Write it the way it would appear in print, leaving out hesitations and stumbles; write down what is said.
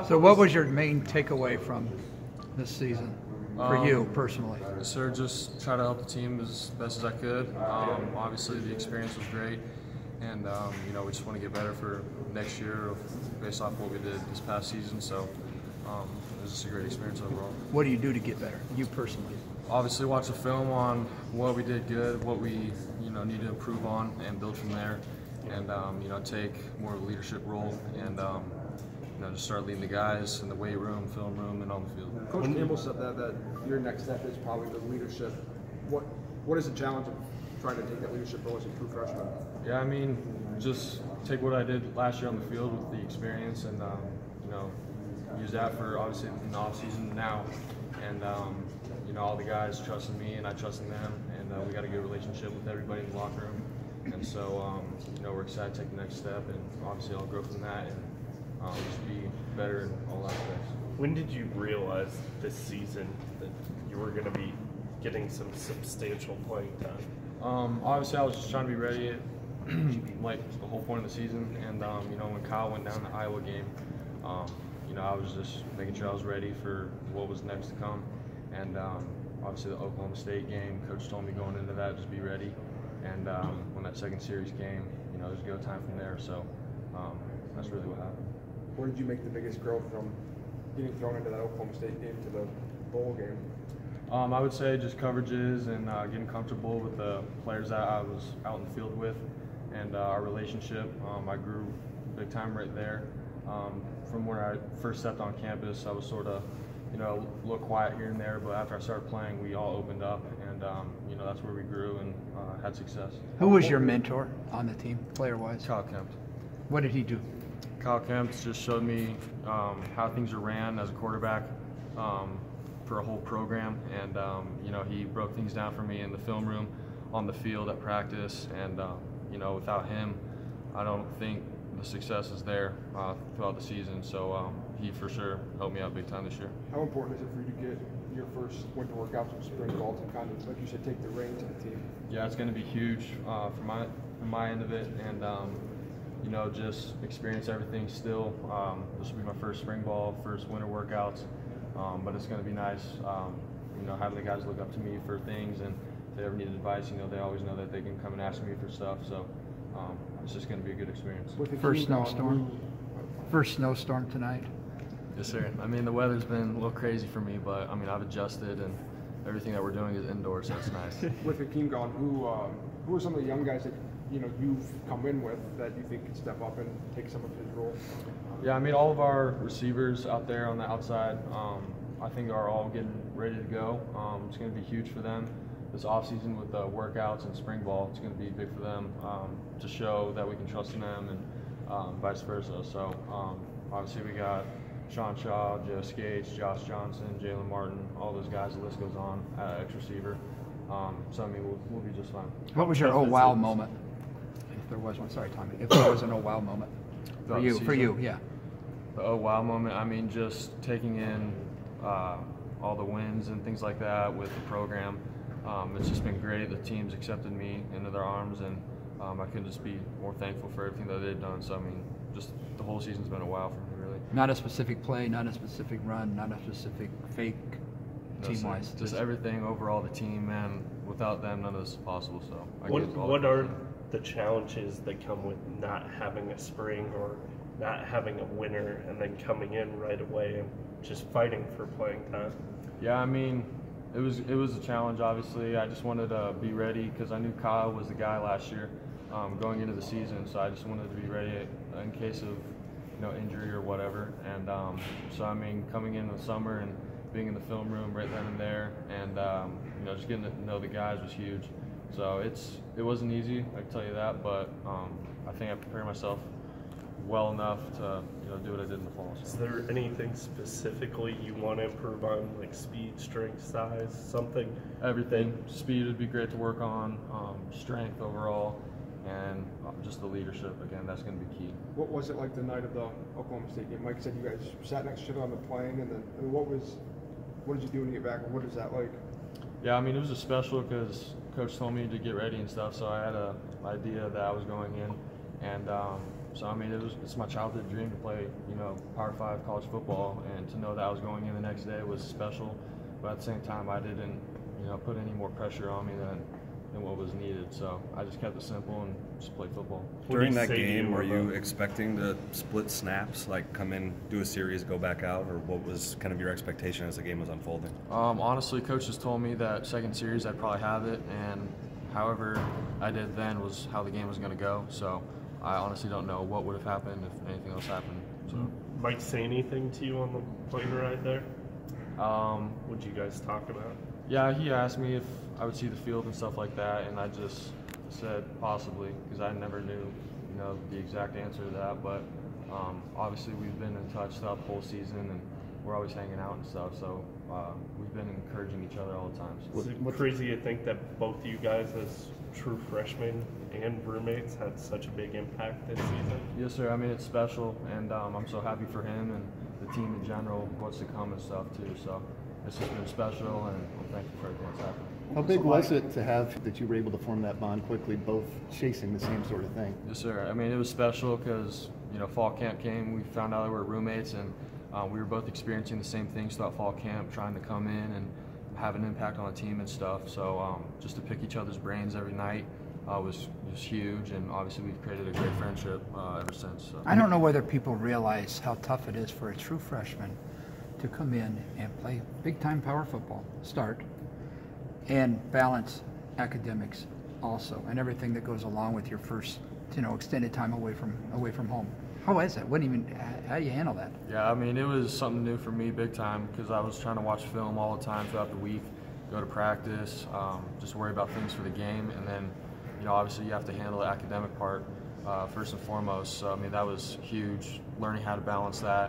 So what was your main takeaway from this season for you personally? Sir, just try to help the team as best as I could. Obviously, the experience was great, and we just want to get better for next year based off what we did this past season. So it was just a great experience overall. What do you do to get better, you personally? Obviously, watch a film on what we did good, what we need to improve on, and build from there. And take more of a leadership role, and just start leading the guys in the weight room, film room, and on the field. Coach Campbell said that your next step is probably the leadership. What is the challenge of trying to take that leadership role as a true freshman? Yeah, I mean, just take what I did last year on the field with the experience, and use that for obviously in the off season now, and all the guys trusting me and I trusting them, and we got a good relationship with everybody in the locker room, and so we're excited to take the next step, and obviously I'll grow from that and just be better in all aspects. When did you realize this season that you were going to be getting some substantial playing time? Obviously I was just trying to be ready like the whole point of the season, and when Kyle went down the Iowa game, I was just making sure I was ready for what was next to come, and obviously the Oklahoma State game, coach told me going into that, just be ready, and when that second series came, there's go time from there, so that's really what happened. Where did you make the biggest growth from getting thrown into that Oklahoma State game to the bowl game? I would say just coverages and getting comfortable with the players that I was out in the field with, and our relationship. I grew big time right there. From where I first stepped on campus, I was sort of, a little quiet here and there, but after I started playing, we all opened up, and that's where we grew and had success. Who was your mentor on the team, player-wise? Kyle Kemp. What did he do? Kyle Kemp just showed me how things are ran as a quarterback for a whole program, and he broke things down for me in the film room, on the field, at practice, and without him, I don't think the success is there throughout the season. So he for sure helped me out big time this year. How important is it for you to get your first winter workouts and spring ball to kind of, like you said, take the reins of the team? Yeah, it's going to be huge from my end of it, and just experience everything still. This will be my first spring ball, first winter workouts, but it's going to be nice, having the guys look up to me for things, and if they ever need advice, they always know that they can come and ask me for stuff, so it's just going to be a good experience. First snowstorm? First snowstorm tonight? Yes, sir. I mean, the weather's been a little crazy for me, but I've adjusted, and everything that we're doing is indoors, so it's nice. With Hakeem gone, who are some of the young guys that you've come in with that you think can step up and take some of his role? Yeah, I mean, all of our receivers out there on the outside, I think are all getting ready to go. It's going to be huge for them this offseason with the workouts and spring ball. It's going to be big for them to show that we can trust in them, and vice versa. So obviously we got Sean Shaw, Joe Skates, Josh Johnson, Jalen Martin, all those guys, the list goes on, X receiver. So I mean, we'll be just fine. What was your oh wow moment? If there was one, sorry Tommy, if there was an oh wow moment for you, yeah. The oh wow moment, I mean, just taking in all the wins and things like that with the program. It's just been great. The team's accepted me into their arms, and I couldn't just be more thankful for everything that they've done. So I mean, just the whole season's been a wow for me, really. Not a specific play, not a specific run, not a specific fake team-wise. Just everything overall, the team, man. Without them, none of this is possible. So what are the challenges that come with not having a spring or not having a winter and then coming in right away and just fighting for playing time? Yeah, I mean, it was a challenge. Obviously, I just wanted to be ready because I knew Kyle was the guy last year going into the season. So I just wanted to be ready in case of injury or whatever. And so I mean, coming in the summer and being in the film room right then and there, and just getting to know the guys was huge. So it wasn't easy, I can tell you that, but I think I prepared myself well enough to do what I did in the fall. So. Is there anything specifically you want to improve on, like speed, strength, size, something? Everything. Speed would be great to work on, strength overall, and just the leadership, again, that's going to be key. What was it like the night of the Oklahoma State game? Mike said you guys sat next to each other on the plane, and then what did you do when you get back? What is that like? Yeah, I mean, it was just special because Coach told me to get ready and stuff, so I had an idea that I was going in, and So I mean, it's my childhood dream to play, you know, Power 5 college football, and to know that I was going in the next day was special. But at the same time, I didn't, you know, put any more pressure on me than what was needed. So I just kept it simple and just played football. During that game, were you expecting to split snaps, like come in, do a series, go back out, or what was kind of your expectation as the game was unfolding? Honestly, coaches told me that second series I'd probably have it, and however I did then was how the game was going to go. So I honestly don't know what would have happened if anything else happened. So. Mike say anything to you on the plane ride there? What'd you guys talk about? Yeah, he asked me if I would see the field and stuff like that, and I just said possibly, because I never knew, you know, the exact answer to that. But obviously we've been in touch throughout the whole season, and we're always hanging out and stuff. So we've been encouraging each other all the time. So. Is it crazy to think that both of you guys, as true freshmen and roommates, had such a big impact this season? Yes, sir. I mean, it's special, and I'm so happy for him and the team in general, what's to come and stuff too. So it's just been special, and I'm thankful for everything that's happened. How big was it to have that you were able to form that bond quickly, both chasing the same sort of thing? Yes, sir. I mean, it was special because, you know, fall camp came, we found out that we were roommates, and we were both experiencing the same things throughout fall camp, trying to come in and have an impact on the team and stuff. So just to pick each other's brains every night was huge, and obviously we've created a great friendship ever since. So. I don't know whether people realize how tough it is for a true freshman to come in and play big-time power football, start, and balance academics also, and everything that goes along with your first, you know, extended time away from home. How is that? How do you handle that? Yeah, I mean, it was something new for me big time, because I was trying to watch film all the time throughout the week, go to practice, just worry about things for the game, and then, you know, obviously you have to handle the academic part first and foremost. So I mean, that was huge, learning how to balance that.